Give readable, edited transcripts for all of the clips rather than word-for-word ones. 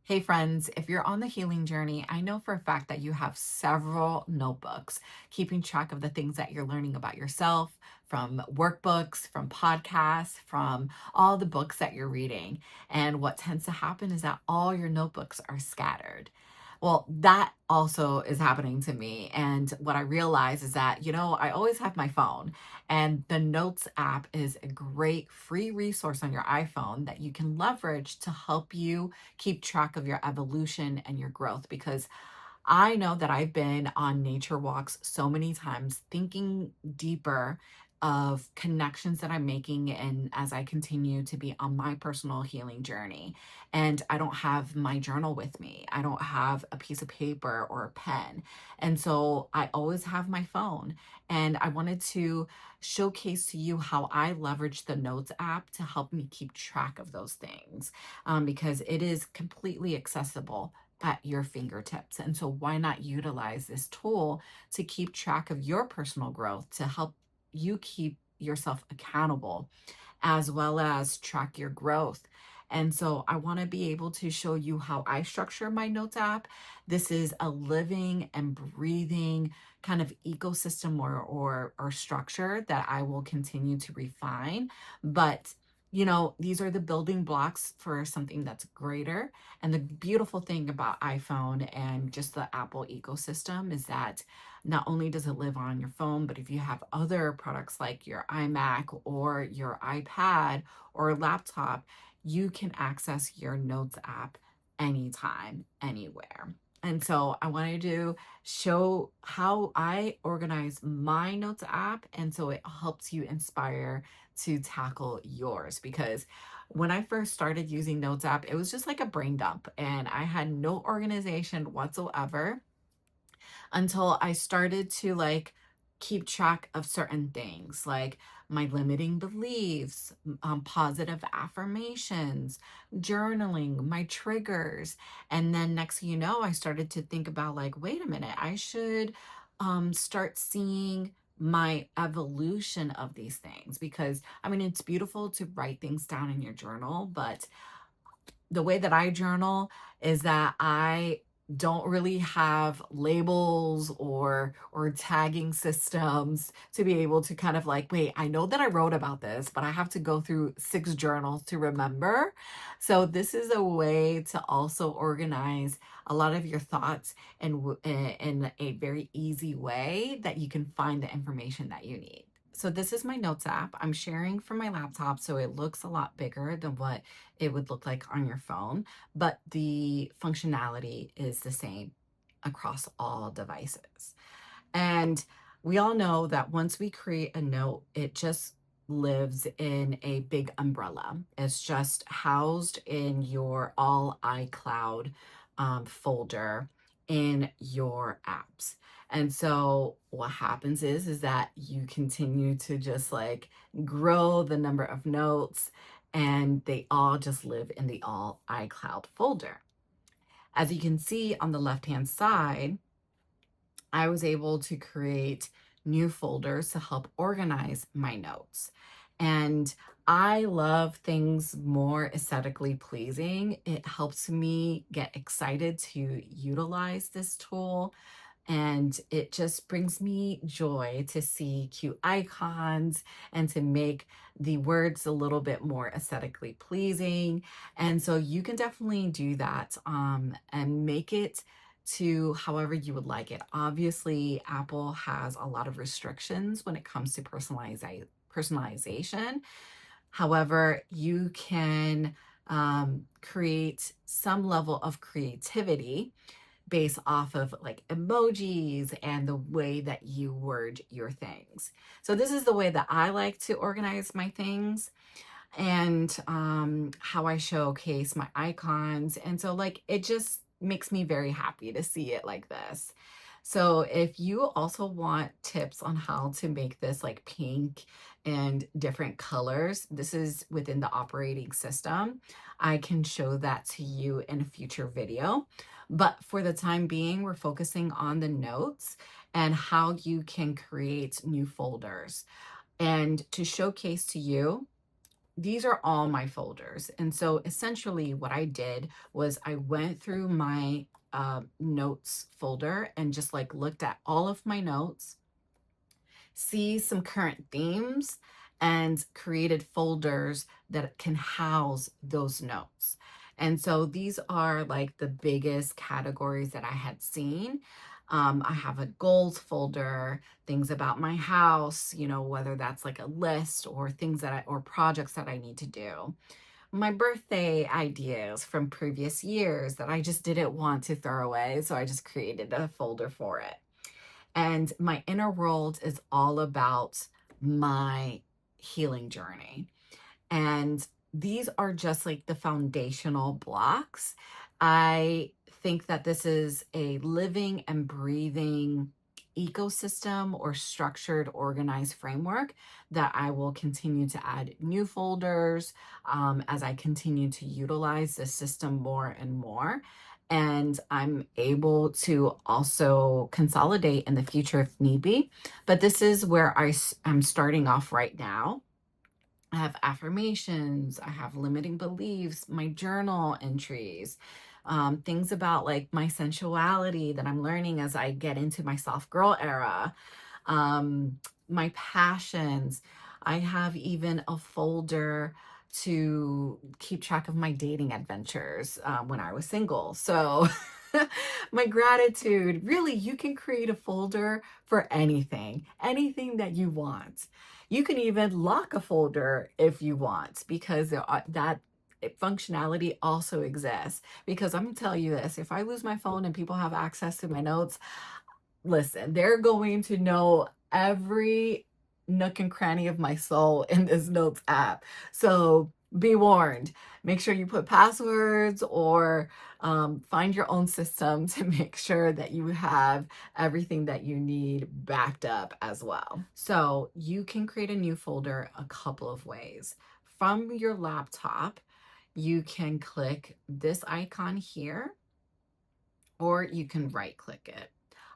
Hey friends, if you're on the healing journey, I know for a fact that you have several notebooks, keeping track of the things that you're learning about yourself from workbooks, from podcasts, from all the books that you're reading. And what tends to happen is that all your notebooks are scattered. Well, that also is happening to me. And what I realize is that, I always have my phone, and the Notes app is a great free resource on your iPhone that you can leverage to help you keep track of your evolution and your growth. Because I know that I've been on nature walks so many times, thinking deeper of connections that I'm making and as I continue to be on my personal healing journey. And I don't have my journal with me. I don't have a piece of paper or a pen. And so I always have my phone. And I wanted to showcase to you how I leverage the Notes app to help me keep track of those things, because it is completely accessible at your fingertips. And so, why not utilize this tool to keep track of your personal growth, to help you keep yourself accountable, as well as track your growth? And so, I want to be able to show you how I structure my Notes app. This is a living and breathing kind of ecosystem or structure that I will continue to refine. But these are the building blocks for something that's greater. And the beautiful thing about iPhone and just the Apple ecosystem is that not only does it live on your phone, but if you have other products like your iMac or your iPad or laptop, you can access your Notes app anytime, anywhere. And so I wanted to show how I organize my Notes app. And so it helps you inspire to tackle yours, because when I first started using Notes app, it was just like a brain dump and I had no organization whatsoever until I started to keep track of certain things like my limiting beliefs, positive affirmations, journaling, my triggers. And then next thing you know, I started to think about wait a minute, I should start seeing my evolution of these things, because I mean, it's beautiful to write things down in your journal, but the way that I journal is that I don't really have labels or tagging systems to be able to kind of wait, I know that I wrote about this, but I have to go through 6 journals to remember. So this is a way to also organize a lot of your thoughts in a very easy way that you can find the information that you need. So this is my Notes app. I'm sharing from my laptop, so it looks a lot bigger than what it would look like on your phone, but the functionality is the same across all devices. And we all know that once we create a note, it just lives in a big umbrella. It's just housed in your all iCloud folder in your apps. And so what happens is that you continue to just grow the number of notes, and they all just live in the all iCloud folder. As you can see on the left-hand side, I was able to create new folders to help organize my notes. And I love things more aesthetically pleasing. It helps me get excited to utilize this tool. And it just brings me joy to see cute icons and to make the words a little bit more aesthetically pleasing. And so you can definitely do that, and make it to however you would like it. Obviously, Apple has a lot of restrictions when it comes to personalization. However, you can create some level of creativity based off of emojis and the way that you word your things. So this is the way that I like to organize my things, and how I showcase my icons. And so it just makes me very happy to see it like this. So if you also want tips on how to make this pink and different colors, this is within the operating system. I can show that to you in a future video. But for the time being, we're focusing on the notes and how you can create new folders. And to showcase to you, these are all my folders. And so essentially what I did was I went through my notes folder and just like looked at all of my notes, see some current themes, and created folders that can house those notes. And so these are like the biggest categories that I had seen. I have a goals folder, things about my house, you know, whether that's like a list or things that or projects that I need to do. My birthday ideas from previous years that I just didn't want to throw away. So I just created a folder for it. And my inner world is all about my healing journey. And these are just like the foundational blocks. I think that this is a living and breathing ecosystem or structured, organized framework that I will continue to add new folders as I continue to utilize this system more and more. And I'm able to also consolidate in the future if need be. But this is where I'm starting off right now. I have affirmations, I have limiting beliefs, my journal entries, things about like my sensuality that I'm learning as I get into my soft girl era, um, my passions. I have even a folder to keep track of my dating adventures when I was single. So, my gratitude, really, you can create a folder for anything, anything that you want. You can even lock a folder if you want, because that functionality also exists. Because I'm gonna tell you this, if I lose my phone and people have access to my notes, listen, they're going to know every nook and cranny of my soul in this notes app. So be warned. Make sure you put passwords or find your own system to make sure that you have everything that you need backed up as well. So you can create a new folder a couple of ways. From your laptop, you can click this icon here, or you can right click it.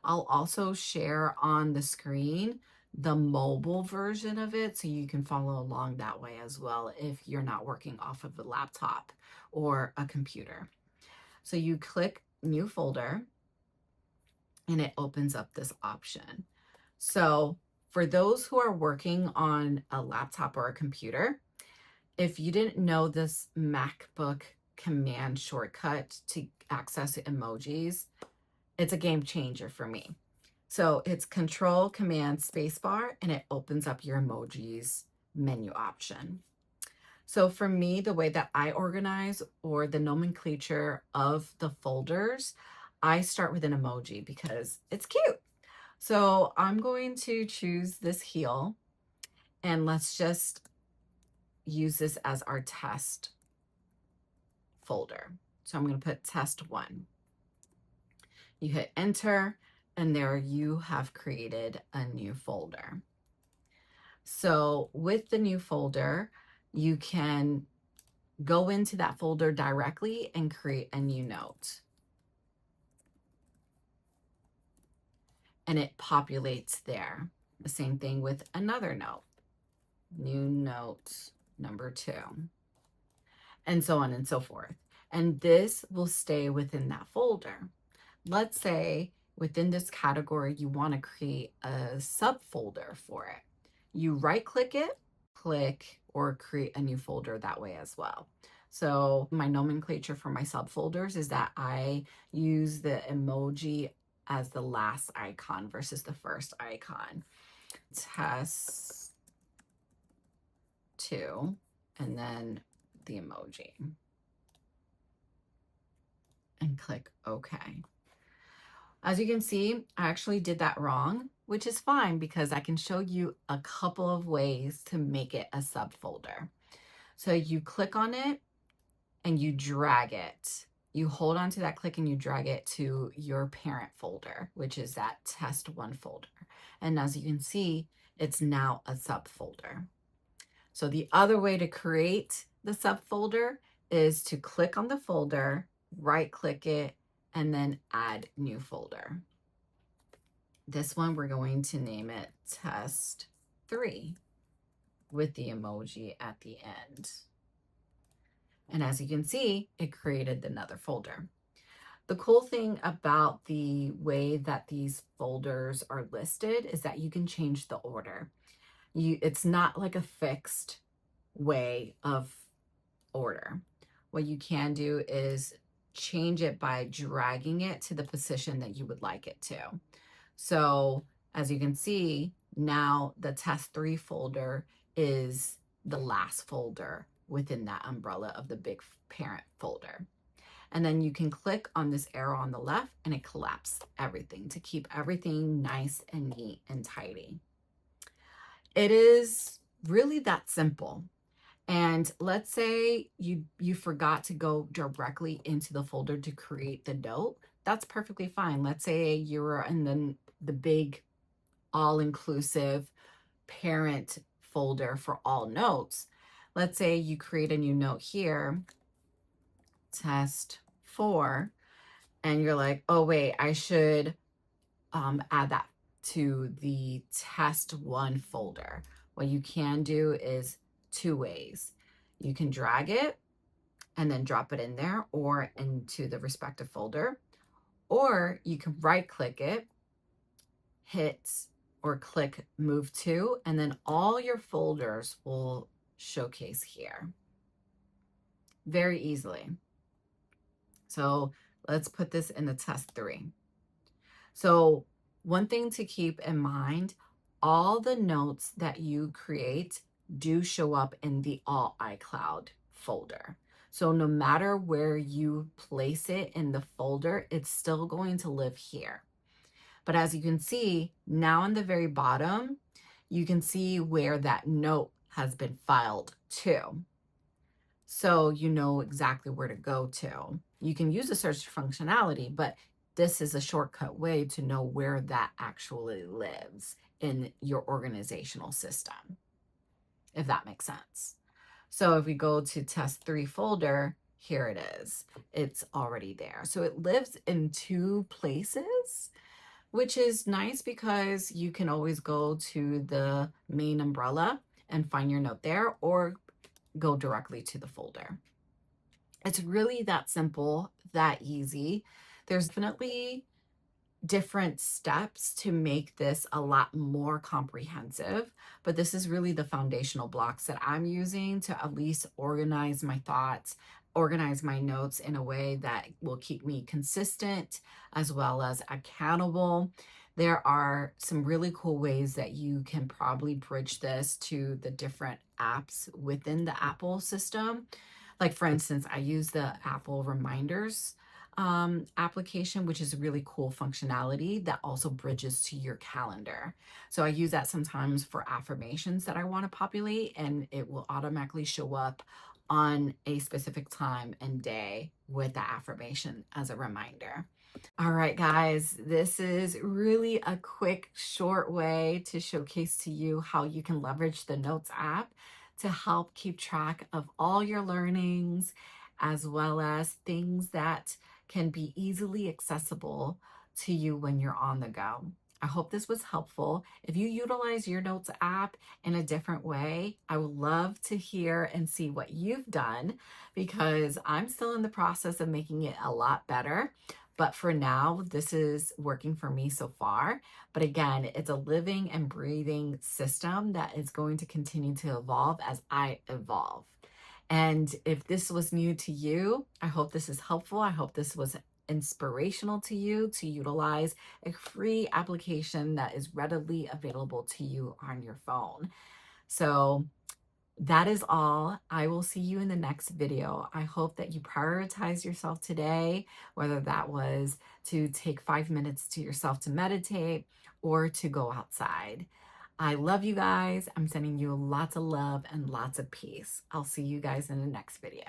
I'll also share on the screen the mobile version of it so you can follow along that way as well if you're not working off of a laptop or a computer. So you click new folder and it opens up this option. So for those who are working on a laptop or a computer, if you didn't know this MacBook command shortcut to access emojis, it's a game changer for me. So it's Control Command Spacebar, and it opens up your emojis menu option. So for me, the way that I organize or the nomenclature of the folders, I start with an emoji because it's cute. So I'm going to choose this heel, and let's just use this as our test folder. So I'm going to put test 1. You hit enter, and there you have created a new folder. So with the new folder, you can go into that folder directly and create a new note. And it populates there. The same thing with another note. New note number 2. And so on and so forth. And this will stay within that folder. Let's say within this category, you want to create a subfolder for it. You right click it, click or create a new folder that way as well. So my nomenclature for my subfolders is that I use the emoji as the last icon versus the first icon. Test 2, and then the emoji. And click OK. As you can see, I actually did that wrong, which is fine because I can show you a couple of ways to make it a subfolder. So you click on it and you drag it. You hold on to that click and you drag it to your parent folder, which is that test 1 folder. And as you can see, it's now a subfolder. So the other way to create the subfolder is to click on the folder, right click it, and then add new folder. This one, we're going to name it test 3. with the emoji at the end. And as you can see, it created another folder. The cool thing about the way that these folders are listed is that you can change the order. It's not like a fixed way of order. What you can do is change it by dragging it to the position that you would like it to. So as you can see, now the test 3 folder is the last folder within that umbrella of the big parent folder. And then you can click on this arrow on the left and it collapses everything to keep everything nice and neat and tidy. It is really that simple. And let's say you forgot to go directly into the folder to create the note. That's perfectly fine. Let's say you were in the big all-inclusive parent folder for all notes. Let's say you create a new note here, test 4, and you're like, oh wait, I should add that to the test 1 folder. What you can do is 2 ways. You can drag it and then drop it in there or into the respective folder, or you can right click it, hit or click move to, and then all your folders will showcase here very easily. So let's put this in the test 3. So one thing to keep in mind, all the notes that you create do show up in the all iCloud folder. So no matter where you place it in the folder, it's still going to live here. But as you can see, now on the very bottom, you can see where that note has been filed to. So you know exactly where to go to. You can use the search functionality, but this is a shortcut way to know where that actually lives in your organizational system, if that makes sense. So if we go to test 3 folder, here it is. It's already there. So it lives in 2 places, which is nice because you can always go to the main umbrella and find your note there, or go directly to the folder. It's really that simple, that easy. There's definitely different steps to make this a lot more comprehensive, but this is really the foundational blocks that I'm using to at least organize my thoughts, organize my notes in a way that will keep me consistent as well as accountable. There are some really cool ways that you can probably bridge this to the different apps within the Apple system. Like for instance, I use the Apple Reminders application, which is a really cool functionality that also bridges to your calendar. So I use that sometimes for affirmations that I want to populate, and it will automatically show up on a specific time and day with the affirmation as a reminder. All right, guys, this is really a quick, short way to showcase to you how you can leverage the Notes app to help keep track of all your learnings, as well as things that can be easily accessible to you when you're on the go. I hope this was helpful. If you utilize your Notes app in a different way, I would love to hear and see what you've done, because I'm still in the process of making it a lot better. But for now, this is working for me so far. But again, it's a living and breathing system that is going to continue to evolve as I evolve. And if this was new to you, I hope this is helpful. I hope this was inspirational to you to utilize a free application that is readily available to you on your phone. So that is all. I will see you in the next video. I hope that you prioritize yourself today, whether that was to take 5 minutes to yourself to meditate or to go outside. I love you guys. I'm sending you lots of love and lots of peace. I'll see you guys in the next video.